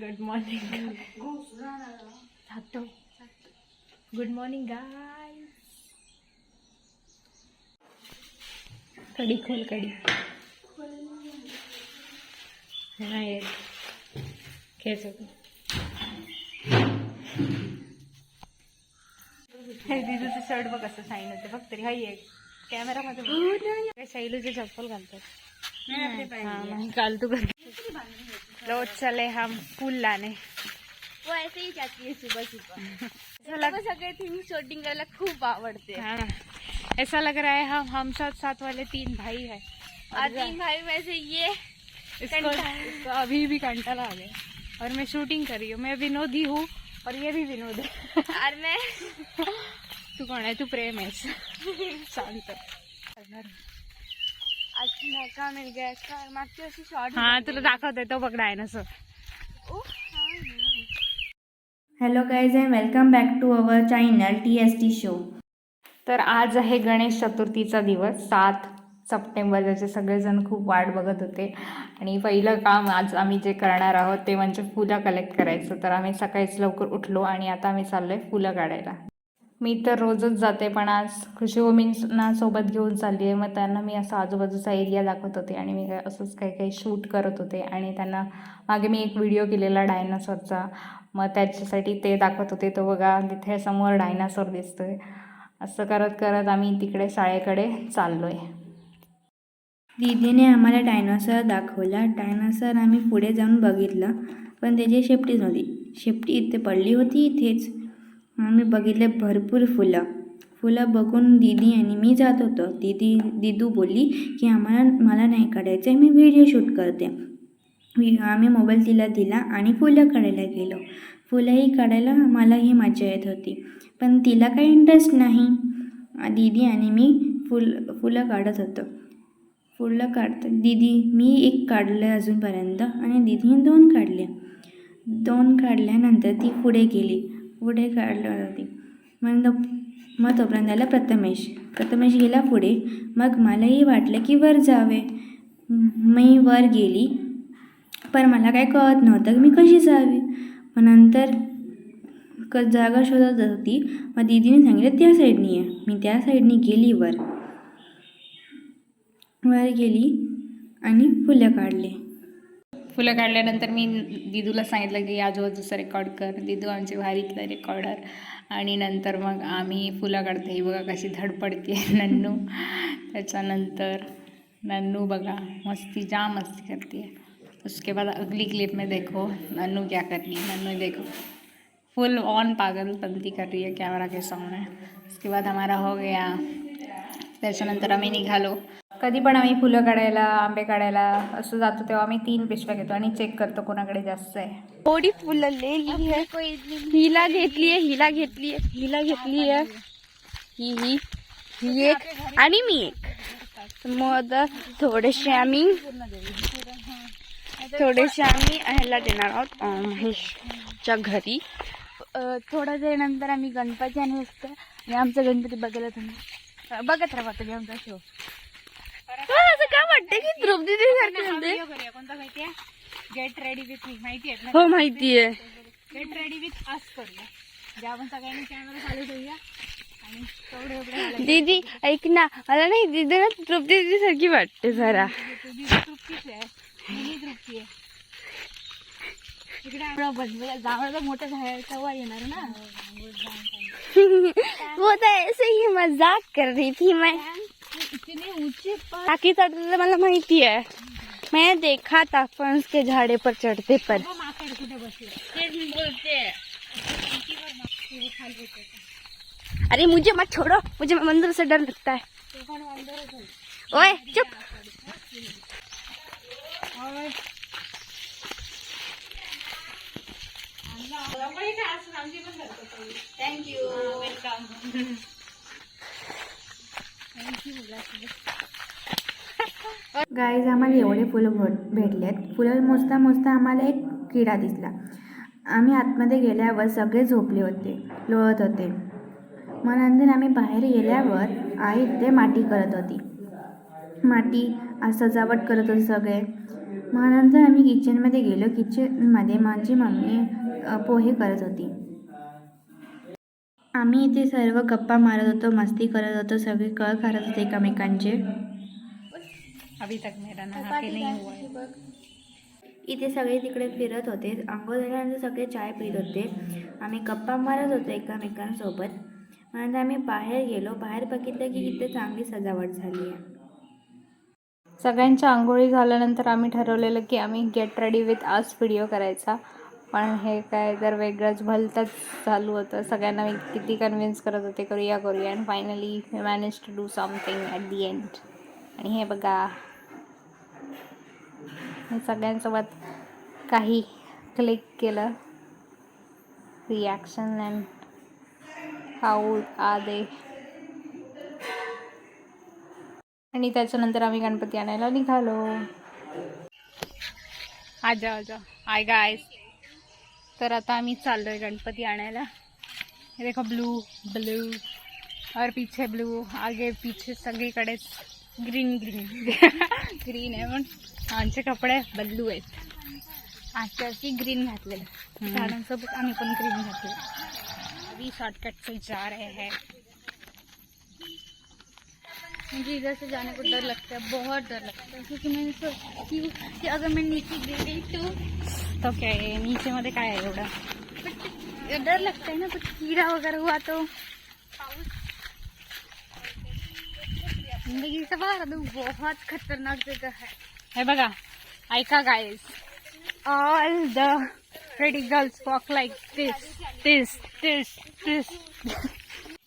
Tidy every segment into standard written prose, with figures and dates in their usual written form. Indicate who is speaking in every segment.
Speaker 1: Good morning. Good morning guys. कडी खोल कडी. नाही खेच होतो. हे दिदूचं शर्ट बघ कसं शाईन होते बघ तरी. हाय एक कॅमेरामध्ये शैलूचे चप्पल घालतात. काल तू घर रोज चले हम फूल लाने.
Speaker 2: वो ऐसे ही जाती है सुबह सुबह. सगळे थिंग शूटिंग करायला खूप आवडते.
Speaker 1: हाँ, ऐसा लग रहा है हम साथ साथ वाले 3 भाई है.
Speaker 2: और 3 भाई में से ये
Speaker 1: इसको अभी भी कंटाला आ गया. और मैं शूटिंग कर रही हूँ. मैं विनोदी हूँ और ये भी विनोद है.
Speaker 2: और मैं
Speaker 1: तू कौन है? तू प्रेम है. शांत.
Speaker 2: आज मौका मिल गया इसका. मागच्या वर्षी शॉर्ट.
Speaker 1: हाँ तुला दाखवते तो बघ dinosaur.
Speaker 3: Hello guys and welcome back to our channel TST show.
Speaker 1: तर आज आहे गणेश चतुर्थीचा दिवस 7 सप्टेंबर. ज्याचे सगळेजण खूप वाट बघत होते. आणि पहिलं काम आज आम्ही जे करणार आहोत ते म्हणजे फुलं कलेक्ट करायचं. तर आम्ही सकाळीच लवकर उठलो आणि आता आम्ही चाललो आहे फुलं काढायला. मी तर रोजच जाते पण आज खुशीवमींना सोबत घेऊन चालली आहे. मग त्यांना मी असं आजूबाजूचा एरिया दाखवत होते आणि मी असंच काही शूट करत होते. आणि त्यांना मागे मी एक व्हिडिओ केलेला डायनासॉरचा. मग त्याच्यासाठी ते दाखवत होते. तो बघा तिथे समोर डायनासॉर दिसतोय. असं करत करत आम्ही तिकडे शाळेकडे चाललो आहे.
Speaker 3: दीदीने आम्हाला डायनॉसॉर दाखवला. डायनॉसॉर आम्ही पुढे जाऊन बघितलं पण त्याची शेपटी नव्हती. शेपटी इथे पडली होती इथेच. आम्ही बघितले भरपूर फुलं बघून दीदी आणि मी जात होतो. दीदू बोलली की मला नाही काढायचं आहे, मी व्हिडिओ शूट करते. आम्ही मोबाईल तिला दिला आणि फुलं काढायला गेलो. फुलंही काढायला मलाही मजा येत होती पण तिला काही इंटरेस्ट नाही. दीदी आणि मी फुलं काढत होतो. फुलं काढतं मी एक काढलं अजूनपर्यंत आणि दीदीने 2 काढले. 2 काढल्यानंतर ती पुढे काढलं होती. मग तोपर्यंत आला प्रथमेश गेला पुढे. मग मलाही वाटलं की वर जावे. मी वर गेली पण मला काय कळत नव्हतं की मी कशी जावी. मग नंतर जागा शोधत होती. मग दीदीने सांगितलं त्या साईडनी आहे. मी त्या साईडनी गेली वर गेली आणि फुलं काढले.
Speaker 1: फुलं काढल्यानंतर मी दिदूला सांगितलं की आजूबाजूचं रेकॉर्ड कर. दिदू आमचे भारीतलं रेकॉर्डर. आणि नंतर मग आम्ही फुलं काढते. बघा कशी धडपडते नन्नू. त्याच्यानंतर नन्नू बघा जाम मस्ती करती है. उसके बाद अगली क्लिप में देखो नन्नू क्या कर रही है. नन्नू देखो फुल ऑन पागलपंती कर रही है कैमरा के सामने. उसके बाद हमारा हो गया. त्याच्यानंतर आम्ही निघालो. कधी पण आम्ही फुलं काढायला आंबे काढायला असं जातो तेव्हा आम्ही 3 पिशव्या घेतो आणि चेक करतो कोणाकडे जास्त आहे.
Speaker 2: थोडी फुलं लिहिली आहे. हिला घेतली आहे ही एक आणि मी एक. मग थोडेसे आम्ही ह्याला देणार आहोत महेशच्या घरी. थोड्या वेळानंतर आम्ही गणपती आणि असतं आणि आमचा गणपती बघायला तुम्ही बघत राहा तुम्ही आमचा शो. असं काय वाटतं की द्रौपदी
Speaker 1: कोणता माहितीये? गेट रेडी विथ मी माहितीये.
Speaker 2: हो माहितीये.
Speaker 1: गेट रेडी विथ अस करूया. जे आपण सगळ्यांनी कॅमेरा चालू ठेवूया आणि तेवढे
Speaker 2: दीदी ऐक ना. मला नाही दीदी ना द्रौपदी दीदी सारखी वाटते जरा.
Speaker 1: तृप्तीच आहे. मिनी तृप्ती आहे. इकडे जांभळा मोठं झाड तेव्हा येणार ना.
Speaker 2: वो तो ऐसे ही मजाक कर रही थी मैं.
Speaker 1: इतने ऊंचे
Speaker 2: टाकी चढ़ते मला माहिती है. मैं देखा था फंस के झाड़े पर चढ़ते पर.
Speaker 1: माकड कुठे बसले बोलते.
Speaker 2: अरे मुझे मत छोड़ो. मुझे मंदिर से डर लगता है. ओए चुप.
Speaker 1: थँक्यू. वेलकम.
Speaker 3: गाईज आम्हाला एवढे फुलं भेटलेत. फुलं मोजता आम्हाला एक किडा दिसला. आम्ही आतमध्ये गेल्यावर सगळे झोपले होते, लोळत होते. मग नंतर आम्ही बाहेर गेल्यावर आई ते माती करत होती. माती सजावट करत होते सगळे. मग नंतर आम्ही किचनमध्ये गेलो. किचनमध्ये माझी मम्मी पोहे करत होती. आम्ही इथे सर्व गप्पा मारत होतो, मस्ती करत होतो, सगळे कळ करत होते एकमेकांचे.
Speaker 1: अभी तक मेरा नहा के नहीं हुआ है.
Speaker 3: इथे सगळे तिकडे फिरत होते. आंघोळ झाल्यानंतर सगळे चाय पित होते. आम्ही गप्पा मारत होतो एकमेकांसोबत. नंतर आम्ही बाहेर गेलो. बाहेर बघितलं की इथे चांगली सजावट झाली आहे.
Speaker 1: सगळ्यांच्या आंघोळी झाल्यानंतर आम्ही ठरवलेलं की आम्ही गेट रेडी विथ आस व्हिडिओ करायचा. पण हे काय तर वेगळंच भलतंच चालू होतं. सगळ्यांना मी किती कन्व्हिन्स करत होते करूया and finally we manage to do something at the end. आणि हे बघा, मी सगळ्यांसोबत काही क्लिक केलं. Reaction and how are they. आणि त्याच्यानंतर आम्ही गणपती आणायला निघालो. आजा आय गायस. तर आता आम्ही चाललोय गणपती आणायला. हे देखो ब्लू और पीछे ब्लू, आगे पीछे सगळीकडेच ग्रीन ग्रीन आहे. पण आमचे कपडे ब्लू आहेत. आजची ग्रीन घातलेलं, झाडांसोबत आम्ही पण ग्रीन घातले. अभी शॉर्टकट से जा रहे हैं.
Speaker 2: मुझे इधर से जाने को डर लगता है, बहुत डर लगता है, क्योंकि मैंने सोची कि अगर मैं नीचे गिर गई
Speaker 1: तो क्या आहे नीचे मध्ये काय आहे एवढं.
Speaker 2: बट डर लगता है ना, कुछ कीड़ा वगैरह हुआ तो. जिंदगी से बाहर बहुत खतरनाक जगह है.
Speaker 1: हे बघा, ऐका guys, all the pretty girls walk like this.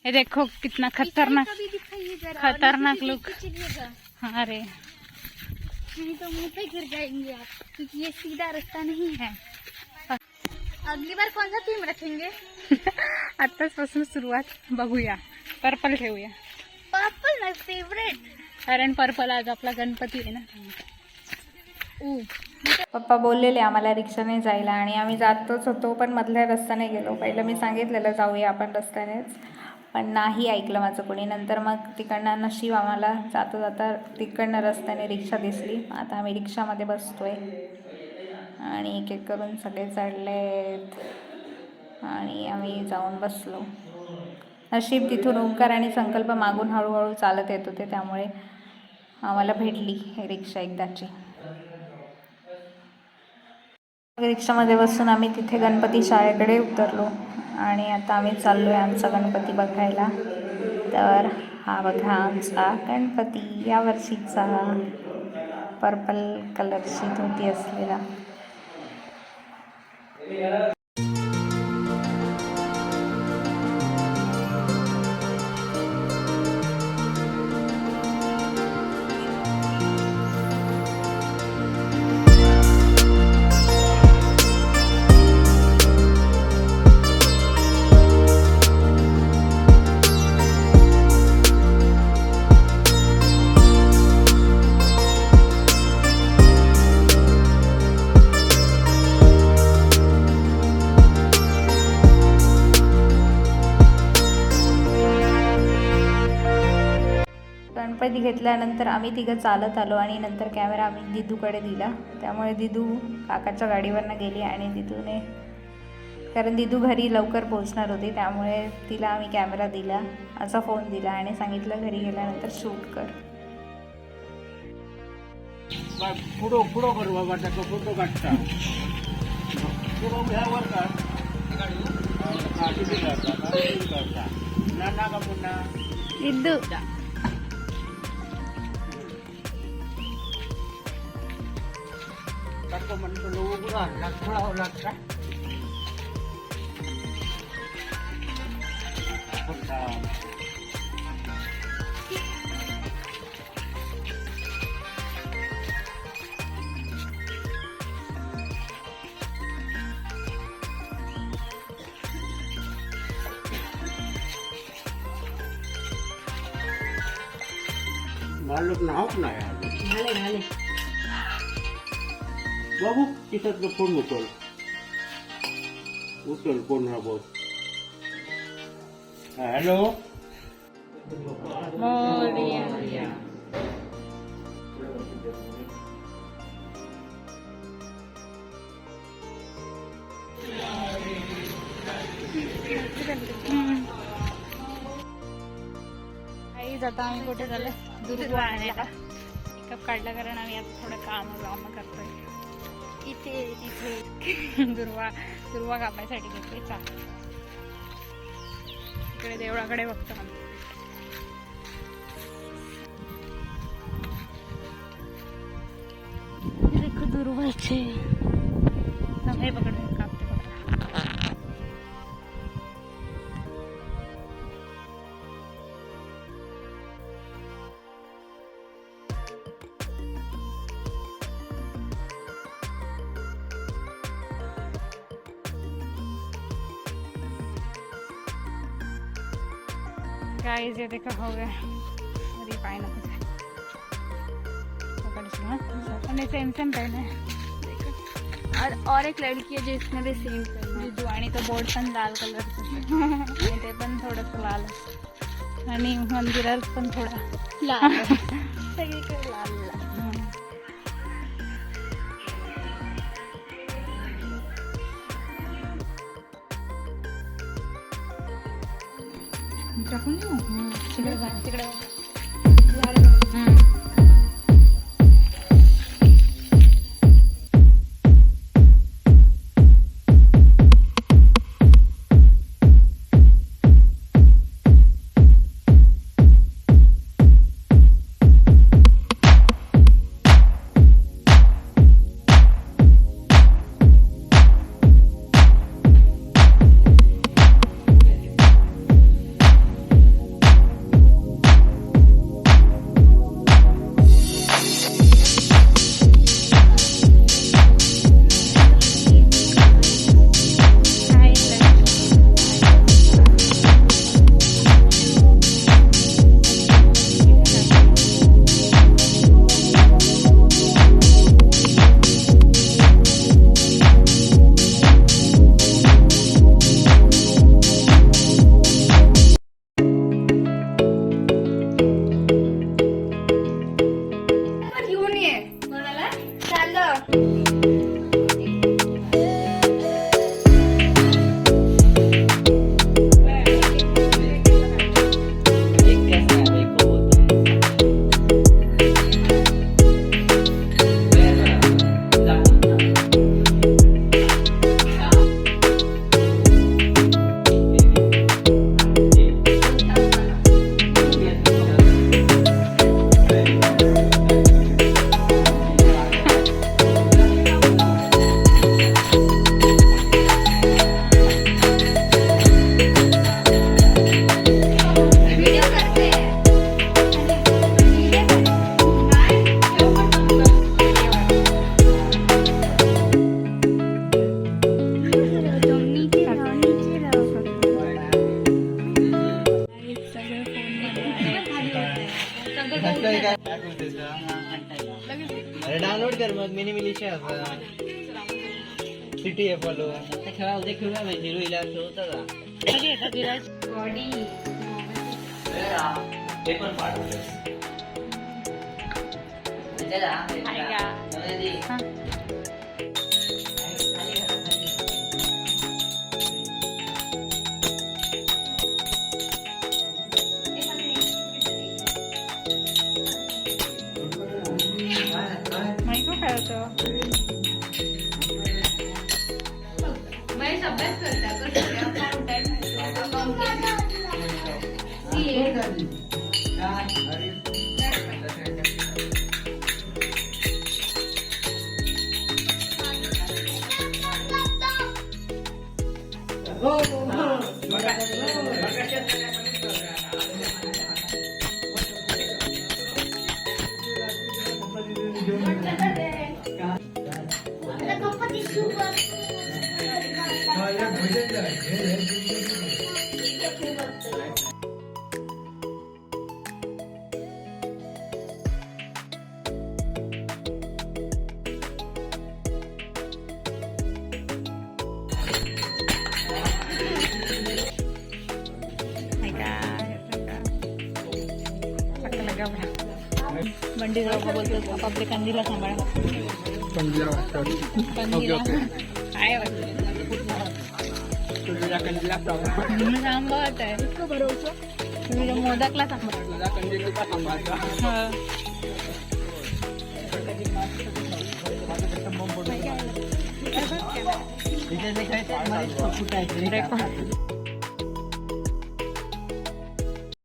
Speaker 1: ये देखो कितना खतरनाक
Speaker 2: कभी दिखाइए जरा,
Speaker 1: खतरनाक
Speaker 2: और
Speaker 1: लुक.
Speaker 2: चलिएगा,
Speaker 1: हाँ रे,
Speaker 2: नहीं तो मुंह पे गिर जाएंगे आप, क्योंकि ये सीधा रास्ता नहीं है. अगली बार कौन सा थीम रखेंगे?
Speaker 1: आत्ताचपासून सुरुवात बघूया. पर्पल ठेवूया,
Speaker 2: पर्पल माय फेवरेट.
Speaker 1: कारण पर्पल आज आपला गणपती आहे ना. पप्पा बोललेले आम्हाला रिक्षाने जायला, आणि आम्ही जातच होतो पण मधल्या रस्त्याने गेलो. पहिलं मी सांगितलेलं जाऊया आपण रस्त्यानेच, पण नाही ऐकलं माझं कोणी. नंतर मग तिकडनं नशीब आम्हाला जाता जाता तिकडनं रस्त्याने रिक्षा दिसली. आता आम्ही रिक्षामध्ये बसतोय आणि एक एक करून सगळे चढलेत आणि आम्ही जाऊन बसलो. नशीब तिथून ओंकार आणि संकल्प मागून हळूहळू चालत येत होते, त्यामुळे आम्हाला भेटली रिक्षा एकदाची. रिक्षामध्ये बसून आम्ही तिथे गणपती शाळेकडे उतरलो आणि आता आम्ही चाललो आहे आमचा गणपती बघायला. तर हा बघा आमचा गणपती, यावर्षीचा पर्पल कलरची धोती असलेला. गणपती घेतल्यानंतर आम्ही तिघं चालत आलो आणि नंतर कॅमेरा आम्ही दिदूकडे दिला. त्यामुळे दिदू काकाच्या गाडीवरनं गेली आणि दिदूने, कारण दिदू घरी लवकर पोहोचणार होती, त्यामुळे तिला आम्ही कॅमेरा दिला, असा फोन दिला आणि सांगितलं घरी गेल्यानंतर शूट कर.
Speaker 4: पुढो पुढो कर बाबा, त्याचा फोटो काढता पुढो ह्यावर का ना का पुन्हा
Speaker 1: दिदू
Speaker 4: टाको म्हणतो लोक लागला लागता. मालूक नाव नाही बाबू, तिथं फोन उचल फोन हा बोल. हॅलो,
Speaker 1: काहीच आता आम्ही कुठे झालं दुर्वा आणायला मेकअप काढला कारण आम्ही आता थोडं काम करतोय तिथे दुर्वा कापायसाठी घेतली चाल इकडे देवळाकडे बघतो आम्ही देखो दुर्वाचे हे पकड कापते गाइस ये देखो हो गया अरे पाए ना कुछ पकड़ सेम पहने हैं
Speaker 2: और एक लड़की है जिसने भी सेम पहना है.
Speaker 1: जिजू आणि तो बोर्ड पण लाल कलरचं आणि ते पण थोडंसं लाल आणि मंदिरात पण थोडा
Speaker 2: लाल
Speaker 1: सगळीकडे लाल लाल टाकून देऊ तिकडे जा तिकडे
Speaker 5: अरे डाउनलोड कर मग मिनी मिलिशिया सिटी आहे फॉलो खेळा उद्या खेळूया हिरो इला होता का
Speaker 1: बॉडी
Speaker 5: ते पण पाठवलं
Speaker 1: माहिती खेळतो बंडी बाबा बोलतो आपापले कंदीला सांभाळा कंदीला काय वाटतं
Speaker 4: कंदीला सांभाळ.
Speaker 2: सांभाळत आहे इतकं भरवतो तुम्ही मोदकला सांभाळ
Speaker 4: तुझा कंदीला सांभाळायचा.
Speaker 5: इथे जे काय ते मला फुटायचं